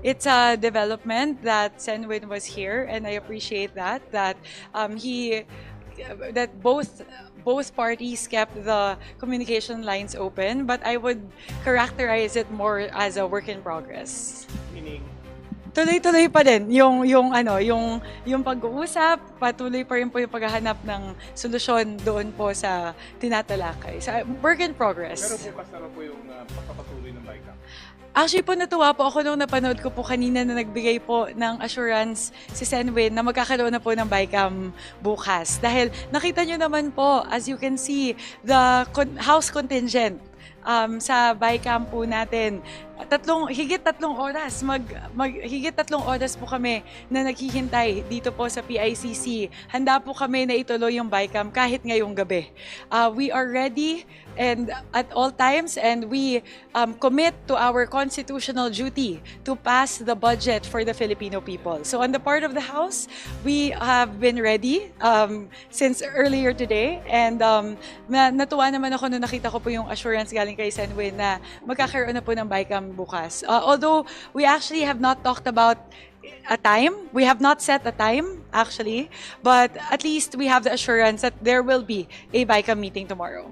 It's a development that Senwin was here, and I appreciate that he that both parties kept the communication lines open, but I would characterize it more as a work in progress. Meaning, Tuloy-tuloy pa din yung pag-uusap, patuloy pa rin po yung paghahanap ng solusyon doon po sa tinatalakay. So, work in progress. pero bukas na po yung pagpapatuloy ng BICAM. Actually po, natuwa po ako nung napanood ko po kanina na nagbigay po ng assurance si Senwin na magkakaroon na po ng BICAM bukas. Dahil nakita nyo naman po, as you can see, the house contingent sa BICAM po natin. Higit tatlong oras, higit tatlong oras po kami na naghihintay dito po sa PICC. Handa po kami na ituloy yung BICAM kahit ngayong gabi. We are ready and at all times, and we commit to our constitutional duty to pass the budget for the Filipino people. So on the part of the House, we have been ready since earlier today, and natuwa naman ako nung nakita ko po yung assurance galing kay Senwin na magkakaroon na po ng BICAM bukas. Although we actually have not talked about a time, we have not set a time actually, but at least we have the assurance that there will be a BICAM meeting tomorrow.